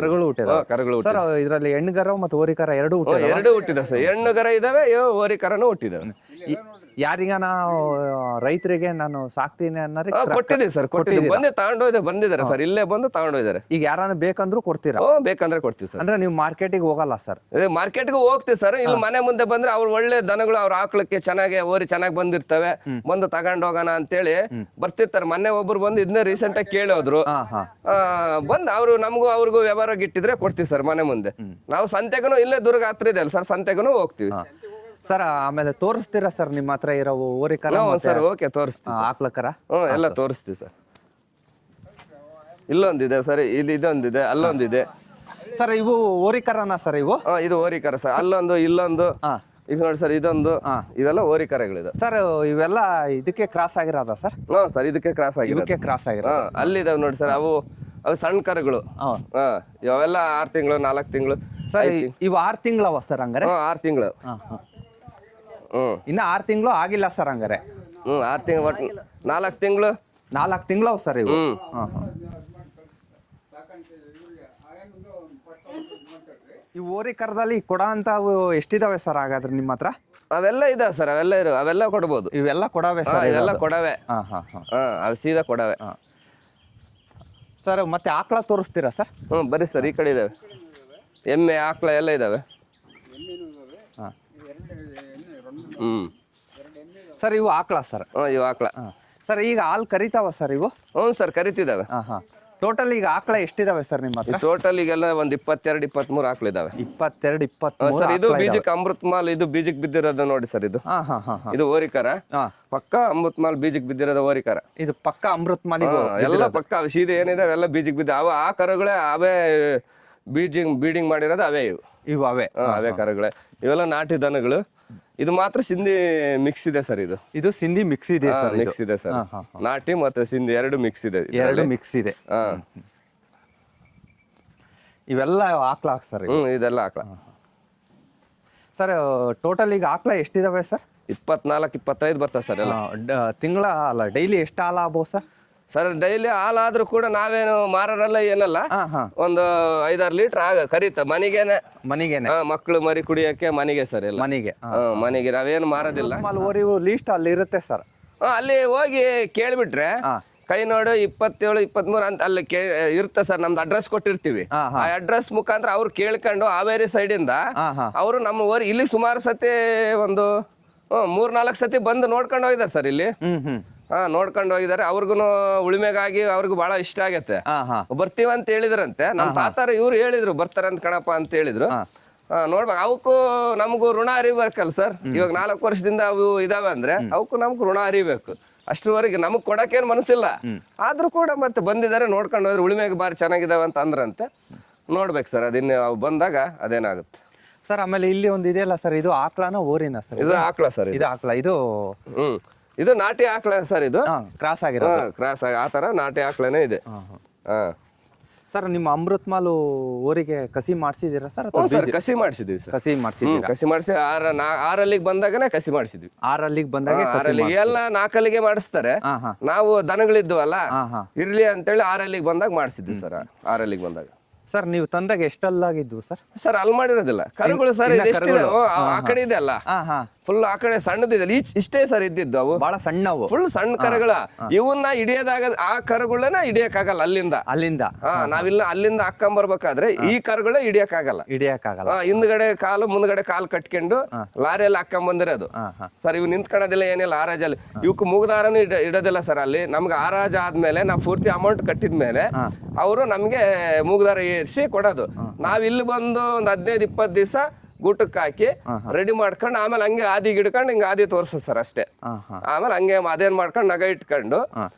ಕರುಗಳು ಸರ್ ಇದರಲ್ಲಿ ಹೆಣ್ಣುಗರ ಮತ್ತು ಓರಿಕರ ಎರಡು ಹುಟ್ಟಿದಾವೆ ಸರ್. ಹೆಣ್ಣುಗರ ಇದಾವೆ, ಓರಿಕರನು ಹುಟ್ಟಿದಾವೆ. ಯಾರಿಗಾನ ರೈತರಿಗೆ ನಾನು ಸಾಕ್ತೀನಿ ಅನ್ನೋರಿಗೆ ಕೊಟ್ಟಿದ್ದೀವಿ ಸರ್. ಬಂದಿದ್ದಾರೆ ಸರ್, ಇಲ್ಲೇ ಬಂದು ತಗೊಂಡೋಗಿದ್ದಾರೆ. ಈಗ ಯಾರನ್ನ ಬೇಕಂದ್ರೂ ಕೊಡ್ತೀರಾ? ಬೇಕಂದ್ರೆ ಕೊಡ್ತೀವಿ ಸರ್. ಅಂದ್ರೆ ನೀವು ಮಾರ್ಕೆಟಿಗೆ ಹೋಗಲ್ಲ ಸರ್? ಮಾರ್ಕೆಟ್ಗೆ ಹೋಗ್ತೀವಿ ಸರ್. ಇಲ್ಲಿ ಮನೆ ಮುಂದೆ ಬಂದ್ರೆ ಅವ್ರು ಒಳ್ಳೆ ದನಗಳು, ಅವ್ರ ಆಕಳಕ್ಕೆ ಚೆನ್ನಾಗಿ ಓರಿ ಚೆನ್ನಾಗಿ ಬಂದಿರ್ತವೆ, ಬಂದು ತಗೊಂಡ್ ಹೋಗೋಣ ಅಂತೇಳಿ ಬರ್ತಿರ್ತಾರೆ. ಮೊನ್ನೆ ಒಬ್ರು ಬಂದು ಇದನ್ನೇ ರೀಸೆಂಟ್ ಆಗಿ ಕೇಳೋದ್ರು. ಬಂದು ಅವ್ರು ನಮಗೂ ಅವ್ರಿಗೂ ವ್ಯವಹಾರ ಗಿಟ್ಟಿದ್ರೆ ಕೊಡ್ತೀವಿ ಸರ್ ಮನೆ ಮುಂದೆ. ನಾವು ಸಂತೆಗೂ ಇಲ್ಲೇ ದುರ್ಗ ಹತ್ರ ಇದೆ ಅಲ್ಲ ಸರ್, ಸಂತೆಗೂ ಹೋಗ್ತೀವಿ ಸರ್. ಆಮೇಲೆ ತೋರಿಸ್ತೀರಾ ಸರ್ ನಿಮ್ಮ ಹತ್ರ ಇರೋ ಓರಿಕರ ಸರ್? ಓಕೆ, ತೋರಿಸ್ತೀವಿ. ಆಕ್ಳಕರ ಎಲ್ಲ ತೋರಿಸ್ತೀವಿ ಸರ್. ಇಲ್ಲೊಂದಿದೆ ಸರ್, ಇಲ್ಲಿ ಇದೊಂದಿದೆ, ಅಲ್ಲೊಂದಿದೆ ಸರ್. ಇವು ಓರಿಕರನ ಸರ್? ಇದು ಓರಿಕರ ಸರ್. ಅಲ್ಲೊಂದು, ಇಲ್ಲೊಂದು. ಈಗ ನೋಡಿ ಸರ್, ಇದೊಂದು, ಇವೆಲ್ಲ ಓರಿಕರಗಳಿದೆ ಸರ್. ಇವೆಲ್ಲ ಇದಕ್ಕೆ ಕ್ರಾಸ್ ಆಗಿರೋದ ಸರ್? ಸರ್, ಇದಕ್ಕೆ ಕ್ರಾಸ್ ಆಗಿರೋ. ಅಲ್ಲಿದಾವೆ ನೋಡಿ ಸರ್. ಅವು ಸಣ್ಣ ಕರುಗಳು. ಇವೆಲ್ಲ 6 ತಿಂಗಳು 4 ತಿಂಗಳು ಸರ್. ಇವು 6 ತಿಂಗಳವ ಸರ್? ಹಂಗಾರೆ 6 ತಿಂಗಳು. ಇನ್ನ 6 ತಿಂಗಳು ಆಗಿಲ್ಲ ಸರ್ ಹಂಗಾರೆ? 6 ತಿಂಗಳು ಒಟ್ಟು 4 ತಿಂಗಳು. 4 ತಿಂಗಳವ ಸರ್ ಇವು? ಈ ಓರಿಕರದಲ್ಲಿ ಕೊಡ ಅಂತ ಎಷ್ಟಿದಾವೆ ಸರ್ ಹಾಗಾದ್ರೆ ನಿಮ್ಮ ಹತ್ರ? ಅವೆಲ್ಲ ಇದಾವೆ ಸರ್, ಅವೆಲ್ಲ ಕೊಡ್ಬೋದು. ಇವೆಲ್ಲ ಕೊಡವೆ ಸರ್? ಇವೆಲ್ಲ ಕೊಡವೆ. ಅವು ಸೀದಾ ಕೊಡವೆ ಸರ್. ಮತ್ತೆ ಆಕಳ ತೋರಿಸ್ತೀರಾ ಸರ್? ಬರೀ ಸರ್, ಈ ಕಡೆ ಇದಾವೆ. ಎಮ್ಮೆ ಆಕಳ ಎಲ್ಲ ಇದಾವೆ. ಸರ್ ಇವು ಆಕಳ ಸರ್? ಇವು ಆಕಳ ಸರ್. ಈಗ ಹಾಲು ಕರಿತಾವ ಸರ್ ಇವು? ಸರ್, ಕರಿತಿದಾವೆ. ಟೋಟಲ್ ಈಗ ಆಕಳ ಎಷ್ಟಿದಾವೆ ಸರ್ ನಿಮ್ಮ ಹತ್ರ? ಟೋಟಲ್ ಈಗೆಲ್ಲ ಒಂದು 22, 23 ಆಕಳ ಇದಾವೆ. 22, 23 ಸರ್. ಇದು ಬೀಜಕ್ಕೆ ಅಮೃತ್ ಮಾಲ್, ಇದು ಬೀಜಕ್ಕೆ ಬಿದ್ದಿರೋದು ನೋಡಿ ಸರ್. ಇದು ಓರಿಕರ ಪಕ್ಕ. ಅಮೃತ್ ಮಾಲ್ ಬೀಜಕ್ಕೆ ಬಿದ್ದಿರೋದು ಓರಿಕರ. ಇದು ಪಕ್ಕ ಅಮೃತ್ ಮಾಲ್ ಎಲ್ಲ ಪಕ್ಕ. ಸೀದೆ ಏನಿದೆ ಅವೆಲ್ಲ ಬೀಜಕ್ಕೆ ಬಿದ್ದ. ಆ ಕರುಗಳೇ ಅವೇ ಬೀಡಿಂಗ್ ಮಾಡಿರೋದು ಅವೇ ಇವು ಅವೇ ಕರುಗಳೇ. ಇವೆಲ್ಲ ನಾಟಿ ದನಗಳು. ಇದು ಮಾತ್ರ ಸಿಂಧಿ ಮಿಕ್ಸ್ ಇದೆ ಸರ್. ಇದು ಸಿಂಧಿ ಮಿಕ್ಸ್ ಇದೆ ಸರ್? ಮಿಕ್ಸ್ ಇದೆ ಸರ್. ನಾಟಿ ಮತ್ತು ಸಿಂಧಿ ಎರಡು ಮಿಕ್ಸ್ ಇದೆ. ಮಿಕ್ಸ್ ಇದೆ. ಇವೆಲ್ಲ ಆಕಳ ಸರ್? ಇದೆಲ್ಲ ಆಕಳ ಸರ್. ಟೋಟಲ್ ಈಗ ಆಕಳ ಎಷ್ಟಿದಾವೆ ಸರ್? 24, 25 ಬರ್ತದೆ ಸರ್. ಎಲ್ಲ ತಿಂಗಳ ಅಲ್ಲ, ಡೈಲಿ ಎಷ್ಟು ಹಾಲು ಆಗ್ಬೋದು ಸರ್? ಸರ್, ಡೈಲಿ ಹಾಲಾದ್ರೂ ಕೂಡ ನಾವೇನು ಮಾರಲ್ಲ ಏನಲ್ಲ. ಒಂದು 5-6 ಲೀಟರ್ ಕರೀತ ಮನೆಗೇನೆ. ಮಕ್ಕಳು ಮರಿ ಕುಡಿಯಕ್ಕೆ ಮನೆಗೆ ಸರ್. ಎಲ್ಲ ಮನೆಗೆ ನಾವೇನು ಮಾರೋದಿಲ್ಲ. ಲೀಸ್ಟ್ ಅಲ್ಲಿ ಇರುತ್ತೆ ಸರ್. ಅಲ್ಲಿ ಹೋಗಿ ಕೇಳ್ಬಿಟ್ರೆ ಕೈ ನೋಡು 27 23 ಅಂತ ಅಲ್ಲಿ ಇರುತ್ತೆ ಸರ್, ನಮ್ದು ಅಡ್ರೆಸ್ ಕೊಟ್ಟಿರ್ತೀವಿ. ಆ ಅಡ್ರೆಸ್ ಮುಖಾಂತರ ಅವ್ರು ಕೇಳ್ಕೊಂಡು ಹಾವೇರಿ ಸೈಡಿಂದ ಅವರು ನಮ್ಮ ಊರು ಇಲ್ಲಿ ಸುಮಾರು ಸತಿ ಒಂದು 3-4 ಸತಿ ಬಂದು ನೋಡ್ಕೊಂಡು ಹೋಗಿದ್ದಾರೆ ಸರ್ ಇಲ್ಲಿ. ನೋಡ್ಕೊಂಡು ಹೋಗಿದ್ದಾರೆ. ಅವ್ರಿಗೂ ಉಳಿಮೆಗಾಗಿ ಅವ್ರಿಗೂ ಬಹಳ ಇಷ್ಟ ಆಗತ್ತೆ. ಬರ್ತೀವ ಅಂತ ಹೇಳಿದ್ರಂತೆ ನಮ್ಮ ತಾತಾರ, ಇವ್ರು ಹೇಳಿದ್ರು ಬರ್ತಾರಂತ ಕಣಪ್ಪ ಅಂತ ಹೇಳಿದ್ರು. ನೋಡ್ಬೇಕು, ಅವಕ್ಕೂ ನಮಗೂ ಋಣ ಅರಿಬೇಕಲ್ಲ ಸರ್. ಇವಾಗ 4 ವರ್ಷದಿಂದ ಅವು ಇದಾವೆ ಅಂದ್ರೆ ಅವಕ್ಕೂ ನಮ್ಗೂ ಋಣ ಅರಿಬೇಕು. ಅಷ್ಟರವರೆಗೆ ನಮಗ್ ಕೊಡಕ್ಕೇನು ಮನಸ್ಸಿಲ್ಲ, ಆದ್ರೂ ಕೂಡ ಮತ್ತೆ ಬಂದಿದ್ದಾರೆ ನೋಡ್ಕೊಂಡು ಹೋದ್ರೆ ಉಳಿಮೆಗೆ ಬಾರಿ ಚೆನ್ನಾಗಿದಾವೆ ಅಂತ ಅಂದ್ರಂತೆ. ನೋಡ್ಬೇಕು ಸರ್, ಅದಿನ್ನು ಅವು ಬಂದಾಗ ಅದೇನಾಗುತ್ತೆ ಸರ್. ಆಮೇಲೆ ಇಲ್ಲಿ ಒಂದು ಇದೆಯಲ್ಲ ಸರ್, ಇದು ಆಕಳನ ಓರಿನ ಸರ್? ಇದು ಆಕಳ ಸರ್. ಇದು ಆಕಳ. ಇದು ಇದು ನಾಟಿ ಆಕಳ ಸರ್. ಇದು ಕ್ರಾಸ್ ಆಗಿರೋ ಕ್ರಾಸ್ ಆಗಿ ಆ ತರ ನಾಟಿ ಆಕಳನೇ ಇದೆ. ಸರ್ ನಿಮ್ಮ ಅಮೃತ್ ಮಾಲ್ ಓರಿಗೆ ಕಸಿ ಮಾಡಿಸಿದೀರಾ ಸರ್? ಸರ್ ಕಸಿ ಮಾಡಿಸಿದ್ವಿ ಸರ್. ಕಸಿ ಮಾಡಿಸಿದ್ವಿ. ಕಸಿ ಮಾಡಿಸಿ 6 ಬಂದಾಗನೇ ಕಸಿ ಮಾಡಿಸಿದ್ವಿ. 6 ಬಂದಾಗ 6 ಎಲ್ಲ 4 ಮಾಡಿಸ್ತಾರೆ. ನಾವು ದನಗಳಿದ್ವಲ್ಲ ಇರ್ಲಿ ಅಂತೇಳಿ 6 ಬಂದಾಗ ಮಾಡಿಸಿದ್ವಿ ಸರ್. 6 ಬಂದಾಗ ಸರ್ ನೀವು ತಂದಾಗ ಎಷ್ಟಲ್ಲಾಗಿದ್ವು ಸರ್? ಸರ್ ಅಲ್ಲಿ ಮಾಡಿರೋದಿಲ್ಲ ಕರುಗಳು ಸರ್. ಇದೆಷ್ಟಿದೆ ಆ ಕಡೆ ಇದೆ ಅಲ್ಲ, ಫುಲ್ ಆ ಕಡೆ ಸಣ್ಣದಿದೆ. ಇಷ್ಟೇ ಸರ್ ಇದ್ದಿದ್ದು. ಅವು ಬಹಳ ಸಣ್ಣವು, ಫುಲ್ ಸಣ್ಣ ಕರುಗಳ. ಇವನ್ನ ಹಿಡಿಯೋದಾಗ ಆ ಕರುಗಳನ್ನ ಹಿಡಿಯಕ್ಕಾಗಲ್ಲ ಅಲ್ಲಿಂದ. ನಾವಿಲ್ಲ ಅಲ್ಲಿಂದ ಹಾಕೊಂಬರ್ಬೇಕಾದ್ರೆ ಈ ಕರುಗಳೇ ಹಿಡಿಯಕ್ಕಾಗಲ್ಲ. ಹಿಂದ್ಗಡೆ ಕಾಲು ಮುಂದ್ಗಡೆ ಕಾಲು ಕಟ್ಕೊಂಡು ಲಾರಿಯಲ್ಲಿ ಹಾಕೊಂಡ್ ಬಂದಿರೋದು ಸರ್. ಇವ್ ನಿಂತ್ಕೊಳ್ಳೋದಿಲ್ಲ ಏನಿಲ್ಲ ಆರಾಜಲ್ಲಿ. ಇವಕ್ಕೆ ಮೂಗದಾರನು ಇಡೋದಿಲ್ಲ ಸರ್. ಅಲ್ಲಿ ನಮ್ಗೆ ಆರಾಜ ಆದ್ಮೇಲೆ ನಾವು ಪೂರ್ತಿ ಅಮೌಂಟ್ ಕಟ್ಟಿದ್ಮೇಲೆ ಅವರು ನಮ್ಗೆ ಮೂಗದಾರ ಏರಿಸಿ ಕೊಡೋದು. ನಾವ್ ಇಲ್ಲಿ ಬಂದು ಒಂದ್ 15-20 ದಿವಸ ಗೂಟಕ್ಕೆ ಹಾಕಿ ರೆಡಿ ಮಾಡ್ಕೊಂಡು ಆಮೇಲೆ ಹಂಗೆ ಆದಿಗೆ ಹಿಡ್ಕೊಂಡು ಹಿಂಗೆ ಆದಿ ತೋರ್ಸೋದು ಸರ್ ಅಷ್ಟೇ. ಆಮೇಲೆ ಹಂಗೆ ಅದೇನ್ ಮಾಡ್ಕೊಂಡು ನಗ ಇಟ್ಕೊಂಡು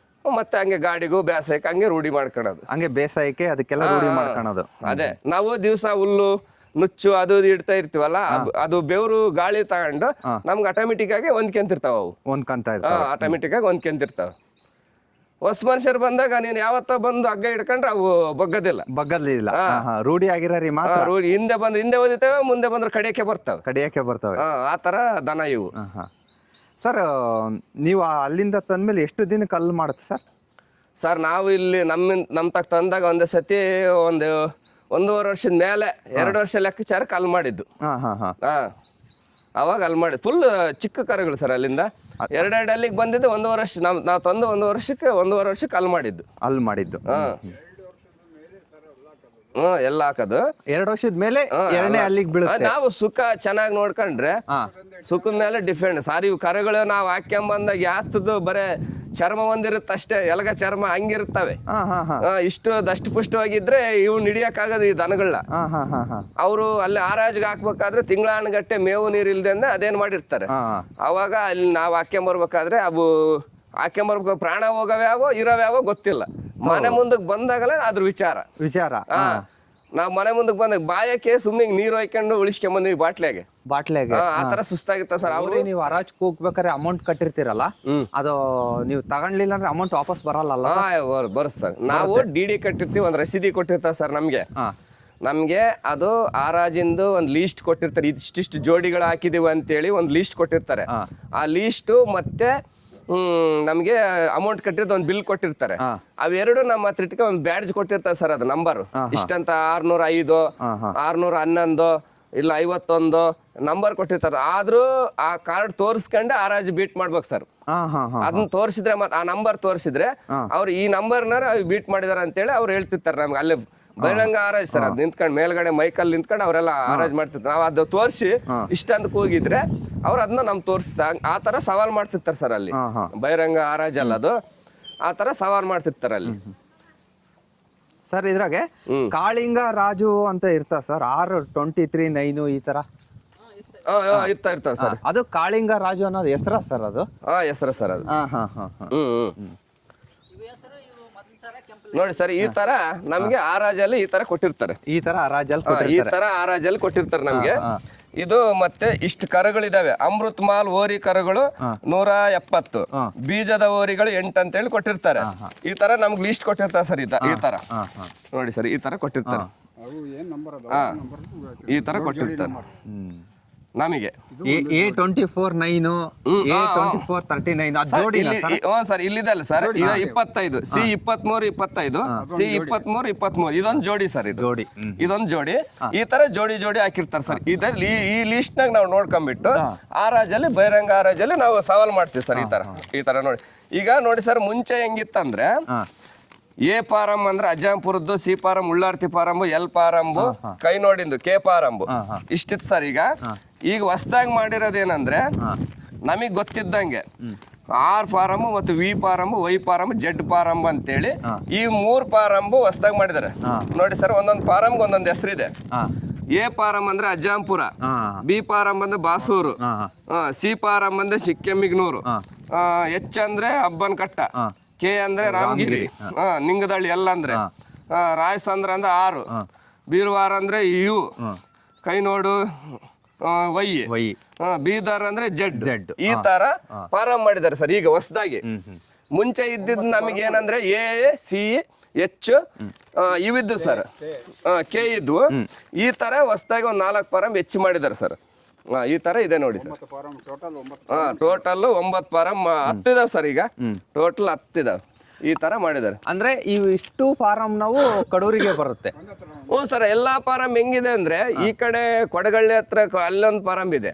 ಮತ್ತೆ ಹಂಗೆ ಗಾಡಿಗೂ ಬೇಸಾಯಕ್ಕೆ ಹಂಗೆ ರೂಢಿ ಮಾಡ್ಕೊಳೋದು. ಹಂಗೆ ಬೇಸಾಯಕ್ಕೆ ಅದಕ್ಕೆಲ್ಲ ರೂಢಿ ಮಾಡ್ಕೊಳೋದು. ಅದೇ ನಾವು ದಿವಸ ಹುಲ್ಲು ನುಚ್ಚು ಅದು ಇಡ್ತಾ ಇರ್ತೀವಲ್ಲ, ಅದು ಬೆವರು ಗಾಳಿ ತಗೊಂಡು ನಮ್ಗೆ ಆಟೋಮೆಟಿಕ್ ಆಗಿ ಹೊಂದ್ಕೊಂತಿರ್ತಾವ. ಅವು ಆಟೋಮೆಟಿಕ್ ಆಗಿ ಹೊಂದ್ಕೊಂತಿರ್ತಾವ. ಹೊಸ ಮನುಷ್ಯರು ಬಂದಾಗ ನೀನ್ ಯಾವತ್ತ ಬಂದು ಹಗ್ಗ ಹಿಡ್ಕೊಂಡ್ರೆ ಅವು ಬಗ್ಗದಿಲ್ಲ. ರೂಢಿ ಆಗಿರೋ ಮಾತ್ರ. ರೂಢಿ ಹಿಂದೆ ಓದಿತೇವೆ, ಮುಂದೆ ಬಂದ್ರೆ ಕಡಿಯಕ್ಕೆ ಬರ್ತವೆ. ಆ ತರ ದನ ಇವು. ಸರ್ ನೀವು ಅಲ್ಲಿಂದ ತಂದ್ಮೇಲೆ ಎಷ್ಟು ದಿನಕ್ಕೆ ಅಲ್ಲಿ ಮಾಡುತ್ತೆ ಸರ್? ಸರ್ ನಾವು ಇಲ್ಲಿ ನಮ್ಮ ತಕ್ಕ ತಂದಾಗ ಒಂದೇ ಸತಿ 1.5 ವರ್ಷದ ಮೇಲೆ 2 ವರ್ಷ ಲೆಕ್ಕಾಚಾರಕ್ಕೆ ಅಲ್ಲಿ ಮಾಡಿದ್ದು. ಅವಾಗ ಅಲ್ಲಿ ಮಾಡಿ ಫುಲ್ ಚಿಕ್ಕ ಕರುಗಳು ಸರ್. ಅಲ್ಲಿಂದ 2 ಅಲ್ಲಿಗೆ ಬಂದಿದ್ದು 1 ವರ್ಷ. ನಾವು ತಂದು 1 ವರ್ಷಕ್ಕೆ ಅಲ್ಲಿ ಮಾಡಿದ್ದು. ಎಲ್ಲ ಹಾಕೋದು 2 ವರ್ಷದ ಮೇಲೆ 2ನೇ ಅಲ್ಲಿಗೆ ಬೀಳುತ್ತೆ. ನಾವು ಸುಖ ಚೆನ್ನಾಗಿ ನೋಡ್ಕೊಂಡ್ರೆ ಸುಖದ ಮೇಲೆ ಡಿಫೆಂಡ್ ಸಾರ್. ಇವು ಕರುಗಳು ನಾವು ಹಾಕ್ಯಂಬಂದಾಗ ಯಾತದ್ದು ಬರೇ ಚರ್ಮ ಒಂದಿರುತ್ತೆ ಅಷ್ಟೇ, ಎಲಗ ಚರ್ಮ ಹಂಗಿರ್ತವೆ. ಇಷ್ಟು ದಷ್ಟು ಪುಷ್ಟವಾಗಿದ್ರೆ ಇವು ಹಿಡಿಯಕ್ಕಾಗದು ಈ ದನಗಳನ್ನ. ಅವರು ಅಲ್ಲಿ ಆರಾಜ್ಗೆ ಹಾಕ್ಬೇಕಾದ್ರೆ ತಿಂಗಳಾನುಗಟ್ಟೆ ಮೇವು ನೀರು ಇಲ್ದೆ ಅದೇನ್ ಮಾಡಿರ್ತಾರೆ. ಅವಾಗ ಅಲ್ಲಿ ನಾವು ಹಾಕ್ಯಂಬರ್ಬೇಕಾದ್ರೆ ಅವು ಹಾಕ್ಯಂಬರ್ಬೇಕು, ಪ್ರಾಣ ಹೋಗವ್ಯಾವೋ ಇರೋವ್ಯಾವೋ ಗೊತ್ತಿಲ್ಲ. ಮನೆ ಮುಂದಕ್ಕೆ ಬಂದಾಗಲೇ ಅದ್ರ ವಿಚಾರ. ನಾವ್ ಮನೆ ಮುಂದಕ್ಕೆ ಬಂದಾಗ ಬಾಯಕ್ಕೆ ಸುಮ್ನೆ ನೀರು ಹಾಕೊಂಡು ಉಳಿಸ್ಕೊಂಬಂದಿವಿ ಬಾಟ್ಲಿಯಾಗೆ. ಆತರ ಸುಸ್ತಾಗಿತ್ತ ಸರ್. ಅವ್ರಿಗೆ ನೀವು ಹರಾಜ್ಗೆ ಹೋಗ್ಬೇಕಾದ್ರೆ ಅಮೌಂಟ್ ಕಟ್ಟಿರ್ತೀರಲ್ಲ, ಅದು ನೀವು ತಗೊಂಡ್ಲಿಲ್ಲ ಅಂದ್ರೆ ಅಮೌಂಟ್ ವಾಪಸ್ ಬರಲ್ಲ? ಬರುತ್ತೆ ಸರ್. ನಾವು ಡಿ ಕಟ್ಟಿರ್ತೀವಿ, ಒಂದ್ ರಸೀದಿ ಕೊಟ್ಟಿರ್ತಾರೆ ಸರ್ ನಮ್ಗೆ. ಅದು ಆರಾಜಿಂದು ಒಂದು ಲೀಸ್ಟ್ ಕೊಟ್ಟಿರ್ತಾರೆ. ಇಷ್ಟಿಷ್ಟು ಜೋಡಿಗಳು ಹಾಕಿದೀವಿ ಅಂತೇಳಿ ಒಂದು ಲೀಸ್ಟ್ ಕೊಟ್ಟಿರ್ತಾರೆ. ಆ ಲೀಸ್ಟು ಮತ್ತೆ ನಮ್ಗೆ ಅಮೌಂಟ್ ಕಟ್ಟಿರೋದು ಒಂದು ಬಿಲ್ ಕೊಟ್ಟಿರ್ತಾರೆ. ಅವೆರಡು ನಮ್ಮ ಹತ್ರ ಇಟ್ಕೊಂಡು ಒಂದು ಬ್ಯಾಡ್ಜ್ ಕೊಟ್ಟಿರ್ತಾರೆ ಸರ್. ಅದು ನಂಬರ್ ಇಷ್ಟಂತ 605 611 ಇಲ್ಲ 51 ನಂಬರ್ ಕೊಟ್ಟಿರ್ತಾರೆ. ಆದ್ರೂ ಆ ಕಾರ್ಡ್ ತೋರಿಸ್ಕೊಂಡೆ ಆರಾಜ್ ಬೀಟ್ ಮಾಡ್ಬೇಕು ಸರ್. ಅದನ್ನ ತೋರಿಸಿದ್ರೆ ಮತ್ತೆ ಆ ನಂಬರ್ ತೋರಿಸಿದ್ರೆ ಅವ್ರು ಈ ನಂಬರ್ನಾರ ಬೀಟ್ ಮಾಡಿದಾರ ಅಂತೇಳಿ ಅವ್ರು ಹೇಳ್ತಿರ್ತಾರೆ ನಮ್ಗೆ. ಅಲ್ಲೇ ಬಹಿರಂಗ ಆರಾಜ್ ಸರ್. ಅದ್ ನಿಂತ್ಕೊಂಡು ಮೇಲ್ಗಡೆ ಮೈಕಲ್ಲಿ ನಿಂತ್ಕೊಂಡು ಅವರೆಲ್ಲ ಆರಾಜ್ ಮಾಡ್ತಿರ್ತಾರೆ. ನಾವ್ ಅದು ತೋರಿಸಿ ಇಷ್ಟಂತಕ್ಕೆ ಹೋಗಿದ್ರೆ ಅವ್ರು ಅದನ್ನ ನಮ್ ಆ ತರ ಸವಾಲ್ ಮಾಡ್ತಿರ್ತಾರೆ ಸರ್. ಅಲ್ಲಿ ಬಹಿರಂಗ ಆರಾಜ್ ಅಲ್ಲ ಅದು, ಆ ತರ ಸವಾಲ್ ಮಾಡ್ತಿರ್ತಾರೆ ಅಲ್ಲಿ ಸರ್. ಇದ್ರಾಗೆ ಕಾಳಿಂಗ ರಾಜು ಅಂತ ಇರ್ತಾವ ಸರ್, 623 ಈ ತರ ಇರ್ತಾವ ಸರ್. ಅದು ಕಾಳಿಂಗ ರಾಜು ಅನ್ನೋದು ಹೆಸರ ಸರ್? ಅದು ಹೆಸರ ಸರ್ ಅದು. ನೋಡಿ ಸರ್, ಈ ತರ ನಮ್ಗೆ ಆರಾಜಲ್ಲಿ ಈ ತರ ಕೊಟ್ಟಿರ್ತಾರೆ. ಈ ತರ ಆರಾಜಲ್ಲಿ ಕೊಟ್ಟಿರ್ತಾರೆ ನಮ್ಗೆ. ಇದು ಮತ್ತೆ ಇಷ್ಟು ಕರುಗಳಿದಾವೆ. ಅಮೃತ್ ಮಾಲ್ ಓರಿ ಕರುಗಳು 170, ಬೀಜದ ಓರಿಗಳು 8 ಅಂತ ಹೇಳಿ ಕೊಟ್ಟಿರ್ತಾರೆ. ಈ ತರ ನಮ್ಗೆ ಲಿಸ್ಟ್ ಕೊಟ್ಟಿರ್ತಾರೆ ಸರ್. ಈ ತರ ನೋಡಿ ಸರ್, ಈ ತರ ಕೊಟ್ಟಿರ್ತಾರೆ. ಈ ತರ ಕೊಟ್ಟಿರ್ತಾರೆ ನಮಗೆ A24-9 A24-39 ಅದು ಜೋಡಿನಾ ಸರ್? ಸರ್ ಇಲ್ಲಿದೆ ಅಲ್ಲ ಸರ್, ಇದು 25 C23-25 C23-23 ಇದೊಂದು ಜೋಡಿ ಸರ್, ಇದು ಜೋಡಿ. ಇದೊಂದು ಜೋಡಿ. ಈ ತರ ಜೋಡಿ ಹಾಕಿರ್ತಾರೆ ಸರ್. ಇದ್ರಲ್ಲಿ ಈ ಲಿಸ್ಟ್ ನಾಗ ನಾವು ನೋಡ್ಕೊಂಡ್ಬಿಟ್ಟು ಆ ರಾಜಲ್ಲಿ ಬಹಿರಂಗ ಆ ರಾಜಲ್ಲಿ ನಾವು ಸವಾಲ್ ಮಾಡ್ತೀವಿ ಸರ್. ಈ ತರ ನೋಡಿ. ಈಗ ನೋಡಿ ಸರ್, ಮುಂಚೆ ಹೆಂಗಿತ್ತಂದ್ರೆ ಎ ಪಾರಂ ಅಂದ್ರೆ ಅಜ್ಜಂಪುರದ್ದು, ಸಿ ಪಾರಂ ಉಳ್ಳಾರ್ತಿ ಪಾರಂಬು, ಎಲ್ ಪಾರಂಬು, ಕೈ ನೋಡಿಂದು ಕೆ ಪಾರಂಬು ಇಷ್ಟಿತ್ತು ಸರ್. ಈಗ ಹೊಸದಾಗಿ ಮಾಡಿರೋದೇನಂದ್ರೆ ನಮಗ್ ಗೊತ್ತಿದ್ದಂಗೆ ಆರ್ ಫಾರಮ್ ಮತ್ತು ವಿ ಪಾರಂ, ವೈ ಪಾರಂ, ಜೆಡ್ ಪಾರಂ ಅಂತೇಳಿ ಈ 3 ಪಾರಂಬು ಹೊಸದಾಗಿ ಮಾಡಿದಾರೆ ನೋಡಿ ಸರ್. ಒಂದೊಂದು ಪಾರಂಗ್ ಒಂದೊಂದು ಹೆಸರಿದೆ. ಎ ಪಾರಂ ಅಂದ್ರೆ ಅಜ್ಜಂಪುರ, ಬಿ ಪಾರಂ ಅಂದ್ರೆ ಬಾಸೂರು, ಸಿ ಪಾರಂ ಅಂದ್ರೆ ಚಿಕ್ಕೆಮ್ಮಿಗ್ನೂರು, ಎಚ್ ಅಂದ್ರೆ ಅಬ್ಬನಕಟ್ಟ, ಕೆ ಅಂದ್ರೆ ರಾಮಗಿರಿ, ನಿಂಗದಳ್ಳಿ ಎಲ್ ಅಂದ್ರೆ, ರಾಯಸಂದ್ರ ಅಂದ್ರೆ 6, ಬೀರ್ವಾರ ಅಂದ್ರೆ ಯು, ಕೈ ನೋಡು ವೈ, ಬೀದರ್ ಅಂದ್ರೆ ಜೆಡ್. ಈ ತರ ಪಾರಂ ಮಾಡಿದ್ದಾರೆ ಸರ್ ಈಗ ಹೊಸದಾಗಿ. ಮುಂಚೆ ಇದ್ದಿದ್ದು ನಮಗೆ ಏನಂದ್ರೆ ಎ, ಸಿ, ಎಚ್ ಇವಿದ್ದು ಸರ್, ಕೆ ಇದ್ವು. ಈ ತರ ಹೊಸದಾಗಿ ಒಂದು 4 ಪಾರಂ ಹೆಚ್ಚು ಮಾಡಿದ್ದಾರೆ ಸರ್. ಈ ತರ ಇದೆ ನೋಡಿ ಸರ್. ಟೋಟಲ್ 9 ಪಾರಂ 10 ಇದಾವೆ ಸರ್. ಈಗ ಟೋಟಲ್ 10 ಇದಾವೆ. ಈ ತರ ಮಾಡಿದ್ದಾರೆ. ಅಂದ್ರೆ ಇವು ಇಷ್ಟು ಫಾರಂ ನಾವು ಕಡೂರಿಗೆ ಬರುತ್ತೆ? ಹ್ಞೂ ಸರ್. ಎಲ್ಲಾ ಪಾರಂ ಹೆಂಗಿದೆ ಅಂದ್ರೆ ಈ ಕಡೆ ಕೊಡಗಳ್ಳಿ ಹತ್ರ ಅಲ್ಲೊಂದು ಪಾರಂ ಇದೆ,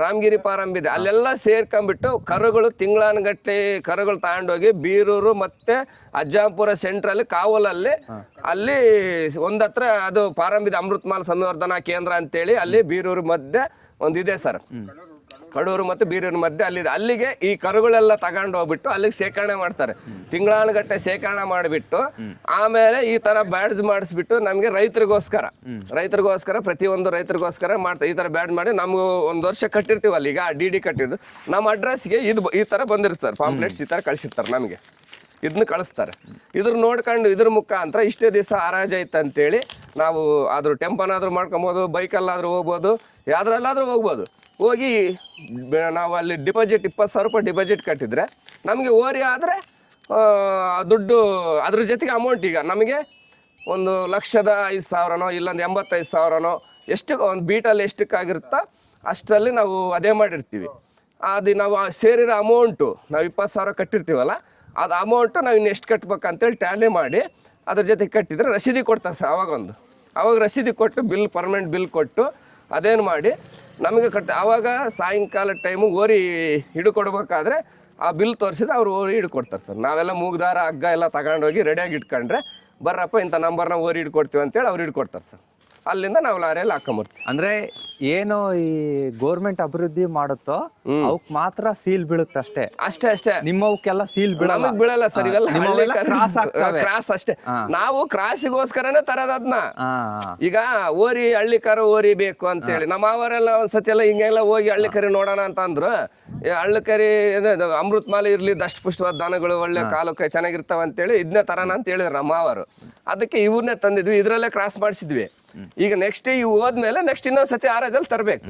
ರಾಮಗಿರಿ ಪಾರಂ ಇದೆ. ಅಲ್ಲೆಲ್ಲ ಸೇರ್ಕೊಂಡ್ಬಿಟ್ಟು ಕರುಗಳು ತಿಂಗಳಾನುಗಟ್ಟಲೆ ಕರುಗಳು ತಗೊಂಡೋಗಿ ಬೀರೂರು ಮತ್ತೆ ಅಜ್ಜಂಪುರ ಸೆಂಟ್ರಲ್ಲಿ ಕಾವಲಲ್ಲಿ ಅಲ್ಲಿ ಒಂದತ್ರ ಅದು ಪಾರಂ ಇದೆ, ಅಮೃತಮಾಲ್ ಸಂವರ್ಧನಾ ಕೇಂದ್ರ ಅಂತೇಳಿ. ಅಲ್ಲಿ ಬೀರೂರು ಮಧ್ಯೆ ಒಂದಿದೆ ಸರ್, ಕಡೂರು ಮತ್ತು ಬೀರೂರು ಮಧ್ಯೆ ಅಲ್ಲಿದೆ. ಅಲ್ಲಿಗೆ ಈ ಕರುಗಳೆಲ್ಲ ತಗೊಂಡು ಹೋಗ್ಬಿಟ್ಟು ಅಲ್ಲಿಗೆ ಶೇಖರಣೆ ಮಾಡ್ತಾರೆ. ತಿಂಗಳಾನುಗಟ್ಟಲೆ ಶೇಖರಣೆ ಮಾಡಿಬಿಟ್ಟು ಆಮೇಲೆ ಈ ತರ ಬ್ಯಾಡ್ಜ್ ಮಾಡಿಸ್ಬಿಟ್ಟು ನಮಗೆ ರೈತರಿಗೋಸ್ಕರ ಪ್ರತಿಯೊಂದು ರೈತರಿಗೋಸ್ಕರ ಮಾಡ್ತಾರೆ. ಈ ತರ ಬ್ಯಾಡ್ಜ್ ಮಾಡಿ ನಮ್ಗೆ 1 ವರ್ಷ ಕಟ್ಟಿರ್ತೀವಲ್ಲ, ಈಗ DD ಕಟ್ಟಿದ್ದು ನಮ್ಮ ಅಡ್ರೆಸ್ಗೆ ಇದು ಈ ತರ ಬಂದಿರುತ್ತೆ ಸರ್. ಪಾಂಪ್ಲೆಟ್ಸ್ ಈ ತರ ಕಳಿಸಿರ್ತಾರೆ ನಮಗೆ, ಇದನ್ನ ಕಳಿಸ್ತಾರೆ. ಇದ್ರ ನೋಡ್ಕೊಂಡು ಇದ್ರ ಮುಖಾಂತರ ಇಷ್ಟೇ ದಿವಸ ಹರಾಜ್ ಐತೆ ಅಂತೇಳಿ ನಾವು ಆದ್ರೂ ಟೆಂಪನಾದ್ರೂ ಮಾಡ್ಕೊಬೋದು, ಬೈಕಲ್ಲಾದ್ರೂ ಹೋಗ್ಬೋದು, ಯಾವ್ದ್ರಲ್ಲಾದ್ರೂ ಹೋಗ್ಬೋದು. ಹೋಗಿ ನಾವು ಅಲ್ಲಿ ಡಿಪಾಸಿಟ್ 20,000 ರೂಪಾಯಿ ಡಿಪಾಸಿಟ್ ಕಟ್ಟಿದ್ರೆ ನಮಗೆ ಓರಿ ಆದರೆ ದುಡ್ಡು ಅದ್ರ ಜೊತೆಗೆ ಅಮೌಂಟ್ ಈಗ ನಮಗೆ 1,05,000ನೋ ಇಲ್ಲೊಂದು 85,000ನೋ ಎಷ್ಟು ಒಂದು ಬೀಟಲ್ಲಿ ಎಷ್ಟಕ್ಕಾಗಿರುತ್ತೋ ಅಷ್ಟರಲ್ಲಿ ನಾವು ಅದೇ ಮಾಡಿರ್ತೀವಿ. ಅದು ನಾವು ಸೇರಿರೋ ಅಮೌಂಟು ನಾವು 20,000 ಕಟ್ಟಿರ್ತೀವಲ್ಲ, ಅದು ಅಮೌಂಟು ನಾವು ಇನ್ನು ಎಷ್ಟು ಕಟ್ಬೇಕಂತೇಳಿ ಟ್ಯಾಲಿ ಮಾಡಿ ಅದ್ರ ಜೊತೆಗೆ ಕಟ್ಟಿದ್ರೆ ರಸೀದಿ ಕೊಡ್ತಾರೆ ಸರ್. ಅವಾಗ ರಸೀದಿ ಕೊಟ್ಟು ಬಿಲ್ ಪರ್ಮನೆಂಟ್ ಬಿಲ್ ಕೊಟ್ಟು ಅದೇನು ಮಾಡಿ ನಮಗೆ ಆವಾಗ ಸಾಯಂಕಾಲ ಟೈಮು ಓರಿ ಹಿಡ್ಕೊಡ್ಬೇಕಾದ್ರೆ ಆ ಬಿಲ್ ತೋರಿಸಿದ್ರೆ ಅವ್ರು ಓರಿ ಹಿಡ್ಕೊಡ್ತಾರೆ ಸರ್. ನಾವೆಲ್ಲ ಮೂಗ್ದಾರ ಹಗ್ಗ ಎಲ್ಲ ತಗೊಂಡೋಗಿ ರೆಡಿಯಾಗಿ ಇಟ್ಕೊಂಡ್ರೆ ಬರ್ರಪ್ಪ ಇಂಥ ನಂಬರ್ನ ಓರಿ ಹಿಡ್ಕೊಡ್ತೀವಿ ಅಂತೇಳಿ ಅವ್ರು ಹಿಡ್ಕೊಡ್ತಾರೆ ಸರ್. ಅಲ್ಲಿಂದ ನಾವು ಲಾರಿಯಲ್ಲಿ ಹಾಕೊಂಬರ್ತೀವಿ. ಅಂದ್ರೆ ಏನು ಈ ಗೋರ್ಮೆಂಟ್ ಅಭಿವೃದ್ಧಿ ಮಾಡುತ್ತೋ ಅವಕ್ ಮಾತ್ರ ಸೀಲ್ ಬೀಳುತ್ತೆ ಅಷ್ಟೇ. ನಿಮ್ಮವಕ್ಕೆಲ್ಲ ಸೀಲ್ ನಮಗ್ ಬೀಳಲ್ಲ ಸರ್. ಇವೆಲ್ಲ ಕ್ರಾಸ್ ಅಷ್ಟೇ. ನಾವು ಕ್ರಾಸಿಗೋಸ್ಕರನೇ ತರದದ್ನ. ಈಗ ಓರಿ ಹಳ್ಳಿಕರ ಓರಿ ಬೇಕು ಅಂತೇಳಿ ನಮ್ಮ ಅವರೆಲ್ಲ ಒಂದ್ಸತಿ ಎಲ್ಲ ಹಿಂಗೆಲ್ಲ ಹೋಗಿ ಹಳ್ಳಿಕರಿ ನೋಡೋಣ ಅಂತ ಅಂದ್ರು. ಹಳ್ಳಿಕರಿ ಅಮೃತ ಮಾಲೆ ಇರ್ಲಿ, ದಷ್ಟಪುಷ್ಟವಾದ ದನಗಳು ಒಳ್ಳೆ ಕಾಲು ಕೈ ಚೆನ್ನಾಗಿರ್ತಾವ ಅಂತೇಳಿ ಇದನ್ನೇ ತರೋಣ ಅಂತ ಹೇಳಿದ್ರು ನಮ್ಮ ಅವರು. ಅದಕ್ಕೆ ಇವ್ರನ್ನೇ ತಂದಿದ್ವಿ, ಇದ್ರಲ್ಲೇ ಕ್ರಾಸ್ ಮಾಡಿಸಿದ್ವಿ. ಈಗ ನೆಕ್ಸ್ಟ್ ಇವು ಹೋದ್ಮೇಲೆ ನೆಕ್ಸ್ಟ್ ಇನ್ನೊಂದ್ಸತಿ ಆರಾಜಲ್ಲಿ ತರಬೇಕು.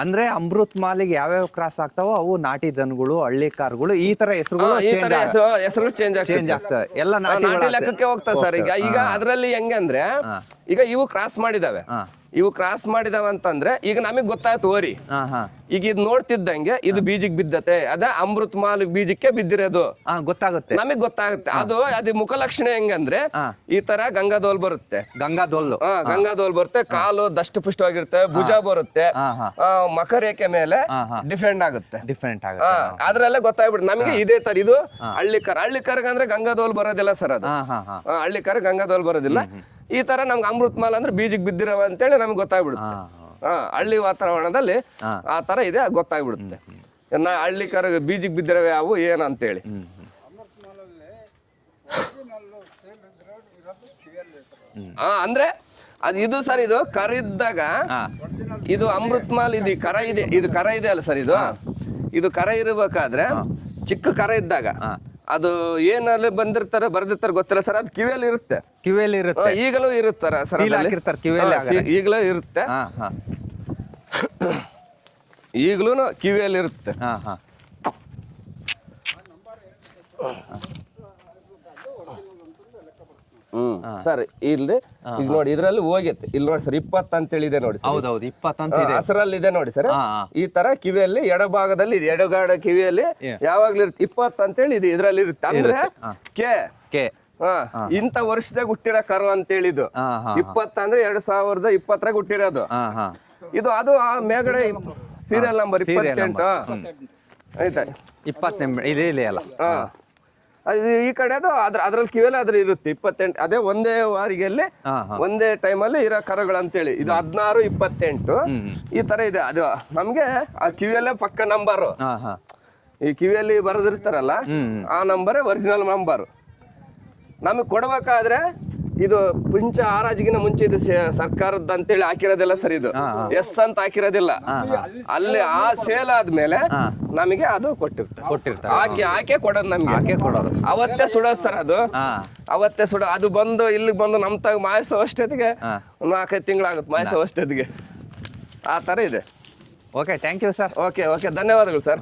ಅಂದ್ರೆ ಅಮೃತ್ ಮಾಲಿಗೆ ಯಾವ್ಯಾವ ಕ್ರಾಸ್ ಆಗ್ತಾವೋ ಅವು ನಾಟಿ ದನಗಳು, ಹಳ್ಳಿ ಕಾರ್ಗಳು, ಈ ತರ ಹೆಸರುಗಳು ಚೇಂಜ್ ಆಗ್ತವೆ. ಎಲ್ಲ ನಾಟಿ ಲೆಕ್ಕಕ್ಕೆ ಹೋಗ್ತಾವ ಸರ್. ಈಗ ಅದ್ರಲ್ಲಿ ಹೆಂಗಂದ್ರೆ ಈಗ ಇವು ಕ್ರಾಸ್ ಮಾಡಿದಾವೆ, ಅಂತಂದ್ರೆ ಈಗ ನಮಗ್ ಗೊತ್ತಾಯ್ತು ಓರಿ. ಈಗ ಇದು ನೋಡ್ತಿದ್ದಂಗೆ ಇದು ಬೀಜಕ್ಕೆ ಬಿದ್ದತೆ, ಅದ ಅಮೃತ್ ಮಾಲ್ ಬೀಜಕ್ಕೆ ಬಿದ್ದಿರೋದು ಗೊತ್ತಾಗುತ್ತೆ, ನಮಗ್ ಗೊತ್ತಾಗುತ್ತೆ. ಅದು ಮುಖಲಕ್ಷಣ ಹೆಂಗಂದ್ರೆ ಈ ತರ ಗಂಗಾದೋಲ್ ಬರುತ್ತೆ, ಗಂಗಾದೋಲ್ ಬರುತ್ತೆ, ಕಾಲು ದಷ್ಟಪುಷ್ಟವಾಗಿರುತ್ತೆ, ಭುಜ ಬರುತ್ತೆ, ಮಕರ ರೇಖೆ ಮೇಲೆ ಡಿಫೆಂಡ್ ಆಗುತ್ತೆ. ಅದ್ರಲ್ಲೇ ಗೊತ್ತಾಗ್ಬಿಡುತ್ತೆ ನಮಗೆ ಇದೇ ತರ. ಇದು ಹಳ್ಳಿಕರ್ಗ ಅಂದ್ರೆ ಗಂಗಾದೋಲ್ ಬರೋದಿಲ್ಲ ಸರ್. ಅದು ಹಳ್ಳಿಕರ ಗಂಗಾದೋಲ್ ಬರೋದಿಲ್ಲ. ಈ ತರ ನಮ್ಗೆ ಅಮೃತ್ ಮಾಲ್ ಅಂದ್ರೆ ಬೀಜಕ್ಕೆ ಬಿದ್ದಿರವ ಅಂತೇಳಿ ನಮ್ಗೆ ಗೊತ್ತಾಗ್ಬಿಡುತ್ತೆ. ಹಳ್ಳಿ ವಾತಾವರಣದಲ್ಲಿ ಆ ತರ ಇದೆ, ಗೊತ್ತಾಗ್ಬಿಡುತ್ತೆ. ಹಳ್ಳಿಕರ ಬೀಜಕ್ಕೆ ಬಿದ್ದಿರವೆ ಅವು ಏನಂತೇಳಿ. ಅಂದ್ರೆ ಇದು ಸರ್, ಇದು ಕರಿದ್ದಾಗ ಇದು ಅಮೃತ್ ಮಾಲ್ ಇದು ಕರ ಇದೆ ಅಲ್ಲ ಸರ್. ಇದು ಕರ ಇರಬೇಕಾದ್ರೆ ಚಿಕ್ಕ ಕರ ಇದ್ದಾಗ ಅದು ಏನಲ್ಲಿ ಬರ್ದಿರ್ತಾರೆ ಗೊತ್ತಿಲ್ಲ ಸರ್. ಅದು ಕಿವಿಯಲ್ಲಿ ಇರುತ್ತೆ, ಈಗಲೂ ಇರುತ್ತಾರ ಸರ್, ಈಗಲೂ ಇರುತ್ತೆ, ಈಗಲೂ ಕಿವಿಯಲ್ಲಿ ಇರುತ್ತೆ. ಸರ್ ಇಲ್ಲಿ ಈಗ ನೋಡಿ ಇದ್ರಲ್ಲಿ ಹೋಗೈತೆ ಇಲ್ಲಿ ನೋಡಿ ಸರ್ 20 ಅಂತೇಳಿ ಇದೆ ನೋಡಿ ಸರ್ ಹೌದೌದು 20 ಅಂತ ಇದೆ. ಹಸರಲ್ಲಿ ಇದೆ ನೋಡಿ ಸರ್ ಹಾ, ಹಾ. ಈ ತರ ಕಿವಿಯಲ್ಲಿ ಎಡಭಾಗದಲ್ಲಿ ಇದೆ ಎಡಗಾಡ ಕಿವಿಯಲ್ಲಿ ಯಾವಾಗ್ಲೂ ಇರುತ್ತೆ 20 ಅಂತೇಳಿ ಇದು ಇದ್ರಲ್ಲಿ ಇರುತ್ತೆ ಅಂದ್ರೆ ಕೆ ಕೆ ಇಂಥ ವರ್ಷದಾಗ ಹುಟ್ಟಿರೋ ಕರು ಅಂತ ಹೇಳಿದ್ದು ಹಾ, ಹಾ, 20 ಅಂದ್ರೆ 2020 ಹುಟ್ಟಿರೋದು ಹಾ ಹಾ ಇದು ಅದು ಆ ಮೇಗಡೆ ಸೀರಿಯಲ್ ನಂಬರ್ 28 ಆಯ್ತಾ 20 ಇಲ್ಲಿ ಅಲ್ಲ. ಹಾ ಅದು ಈ ಕಡೆ ಅದು ಅದ್ರಲ್ಲಿ ಕಿವಿಯಲ್ಲಿ ಅದ್ರ ಇರುತ್ತೆ 28 ಅದೇ ಒಂದೇ ವಾರಿಗೆಲ್ಲಿ ಹಾ, ಹಾ. ಒಂದೇ ಟೈಮಲ್ಲಿ ಇರೋ ಕರುಗಳು ಅಂತೇಳಿ ಇದು 16 28 ಈ ತರ ಇದೆ ಅದು ನಮ್ಗೆ ಆ ಕಿವಿಯಲ್ಲೇ ಪಕ್ಕ ನಂಬರು ಹಾ ಹಾ ಈ ಕಿವಿಯಲ್ಲಿ ಬರೆದಿರ್ತಾರಲ್ಲ ಆ ನಂಬರೇ ಒರಿಜಿನಲ್ ನಂಬರು ನಮಗೆ ಕೊಡ್ಬೇಕಾದ್ರೆ ಇದು ಮುಂಚೆ ಆರಾಜಿಗಿನ ಮುಂಚೆ ಇದು ಸರ್ಕಾರದ್ದು ಅಂತೇಳಿ ಹಾಕಿರೋದಿಲ್ಲ ಸರ್ ಇದು ಎಸ್ ಅಂತ ಹಾಕಿರೋದಿಲ್ಲ ಅಲ್ಲಿ ಆ ಸೇಲ್ ಆದ್ಮೇಲೆ ನಮಗೆ ಅದು ಕೊಟ್ಟಿರ್ತಾರೆ ಹಾಕಿ ಕೊಡೋದು ನಮ್ಗೆ ಕೊಡೋದು ಅವತ್ತೇ ಸುಡೋದು ಸರ್ ಅದು ಅವತ್ತೇ ಅದು ಬಂದು ಇಲ್ಲಿ ಬಂದು ನಮ್ ತಾಗ ಮಾಯಿಸೋ ಅಷ್ಟೊತ್ತಿಗೆ 4-5 ತಿಂಗಳಾಗುತ್ತೆ ಮಾಯಿಸೋ ಅಷ್ಟೊತ್ತಿಗೆ ಆ ತರ ಇದೆ. Okay thank you sir. Okay ಧನ್ಯವಾದಗಳು ಸರ್.